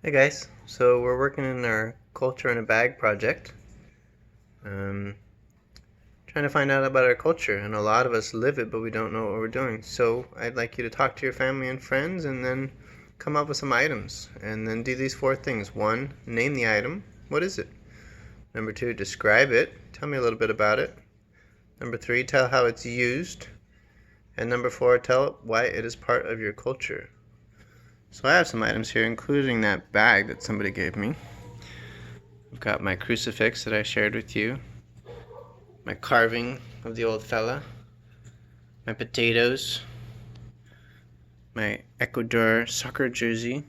Hey guys, so we're working in our culture in a bag project. Um, Trying to find out about our culture, and a lot of us live it, but we don't know what we're doing. So I'd like you to talk to your family and friends, and then come up with some items, and then do these four things. One, name the item. What is it? Number two, describe it. Tell me a little bit about it. Number three, tell how it's used. And number four, tell why it is part of your culture. So I have some items here, including that bag that somebody gave me. I've got my crucifix that I shared with you, my carving of the old fella, my potatoes, my Ecuador soccer jersey,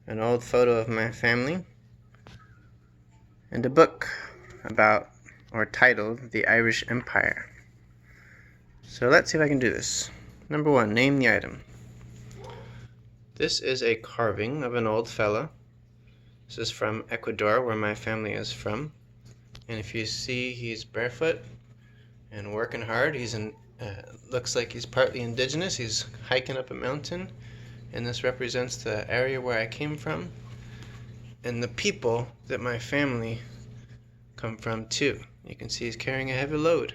an old photo of my family, and a book about, or titled, The Irish Empire. So let's see if I can do this. Number one, name the item. This is a carving of an old fella. This is from Ecuador, where my family is from. And if you see, he's barefoot and working hard. Looks like he's partly indigenous. He's hiking up a mountain, and this represents the area where I came from and the people that my family come from too. You can see he's carrying a heavy load.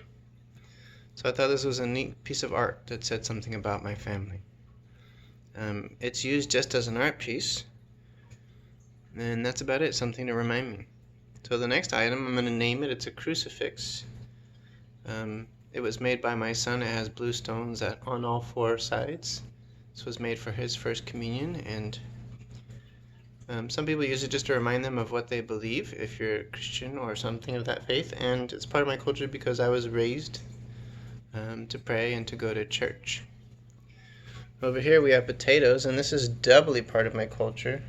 So I thought this was a neat piece of art that said something about my family. It's used just as an art piece, and that's about it, something to remind me. So the next item, I'm going to name it. It's a crucifix. It was made by my son. It has blue stones on all four sides. This was made for his first communion, and some people use it just to remind them of what they believe, if you're a Christian or something of that faith, and it's part of my culture because I was raised to pray and to go to church. Over here we have potatoes, and this is doubly part of my culture.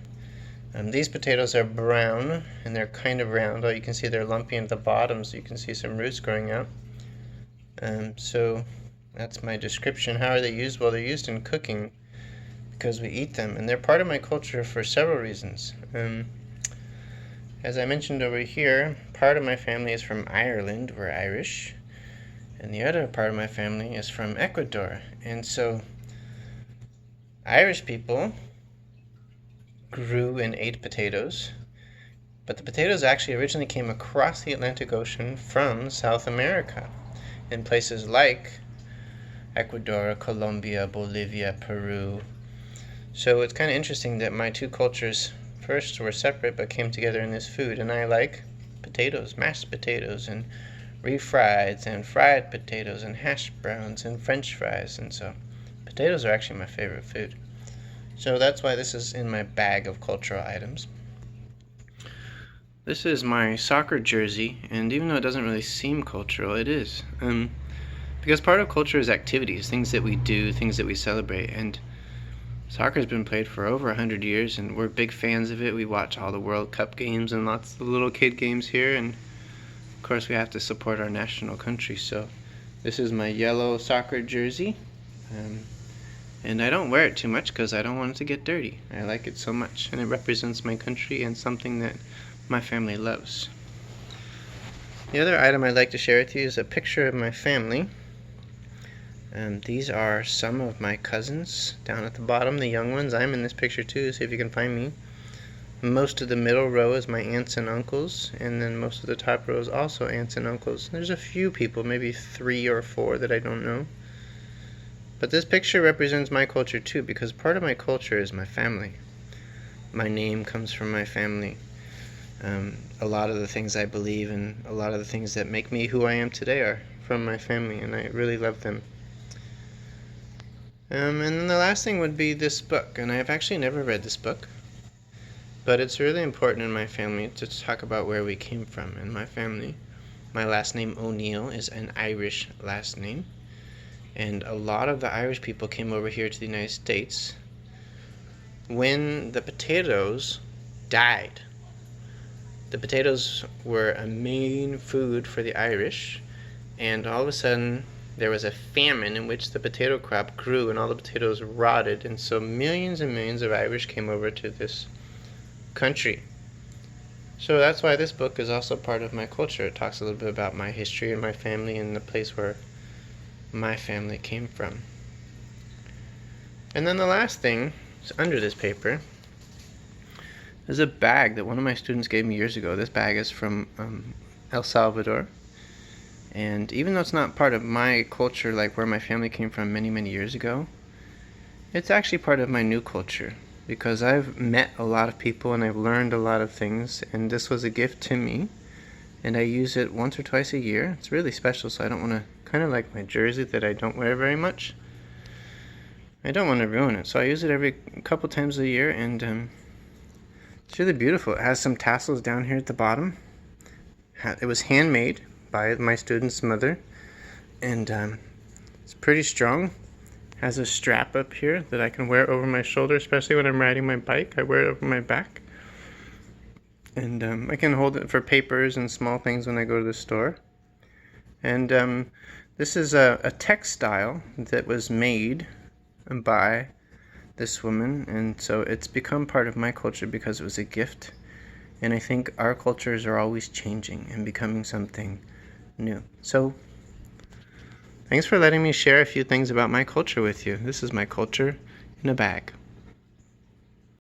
These potatoes are brown, and they're kind of round. You can see they're lumpy at the bottom, so you can see some roots growing out. So that's my description. How are they used? Well, they're used in cooking because we eat them, and they're part of my culture for several reasons. As I mentioned over here, part of my family is from Ireland. We're Irish, and the other part of my family is from Ecuador. And so Irish people grew and ate potatoes, but the potatoes actually originally came across the Atlantic Ocean from South America in places like Ecuador, Colombia, Bolivia, Peru. So it's kind of interesting that my two cultures first were separate but came together in this food, and I like potatoes, mashed potatoes, and refrieds, and fried potatoes, and hash browns, and french fries, and so potatoes are actually my favorite food. So that's why this is in my bag of cultural items. This is my soccer jersey, and even though it doesn't really seem cultural, it is. Because part of culture is activities, things that we do, things that we celebrate, and soccer's been played for over 100 years, and we're big fans of it. We watch all the World Cup games and lots of the little kid games here, and of course we have to support our national country. So this is my yellow soccer jersey. And I don't wear it too much because I don't want it to get dirty. I like it so much, and it represents my country and something that my family loves. The other item I'd like to share with you is a picture of my family. These are some of my cousins down at the bottom, the young ones. I'm in this picture too, see if you can find me. Most of the middle row is my aunts and uncles, and then most of the top row is also aunts and uncles. There's a few people, maybe 3 or 4 that I don't know. But this picture represents my culture too, because part of my culture is my family. My name comes from my family. A lot of the things I believe and a lot of the things that make me who I am today are from my family, and I really love them. And then the last thing would be this book, and I've actually never read this book, but it's really important in my family to talk about where we came from. In my family, my last name O'Neill is an Irish last name. And a lot of the Irish people came over here to the United States when the potatoes died. The potatoes were a main food for the Irish, and all of a sudden there was a famine in which the potato crop grew and all the potatoes rotted, and so millions and millions of Irish came over to this country. So that's why this book is also part of my culture. It talks a little bit about my history and my family and the place where my family came from. And then the last thing is under this paper There's a bag that one of my students gave me years ago. This bag is from El Salvador. And even though it's not part of my culture, like where my family came from many, many years ago, it's actually part of my new culture because I've met a lot of people and I've learned a lot of things, and this was a gift to me, and I use it once or twice a year. It's really special, so I don't want to, kind of like my jersey that I don't wear very much, I don't want to ruin it, so I use it every couple times a year, and it's really beautiful. It has some tassels down here at the bottom. It was handmade by my student's mother, and it's pretty strong. Has a strap up here that I can wear over my shoulder, especially when I'm riding my bike. I wear it over my back, and I can hold it for papers and small things when I go to the store. And this is a textile that was made by this woman, and so it's become part of my culture because it was a gift. And I think our cultures are always changing and becoming something new. So thanks for letting me share a few things about my culture with you. This is my culture in a bag.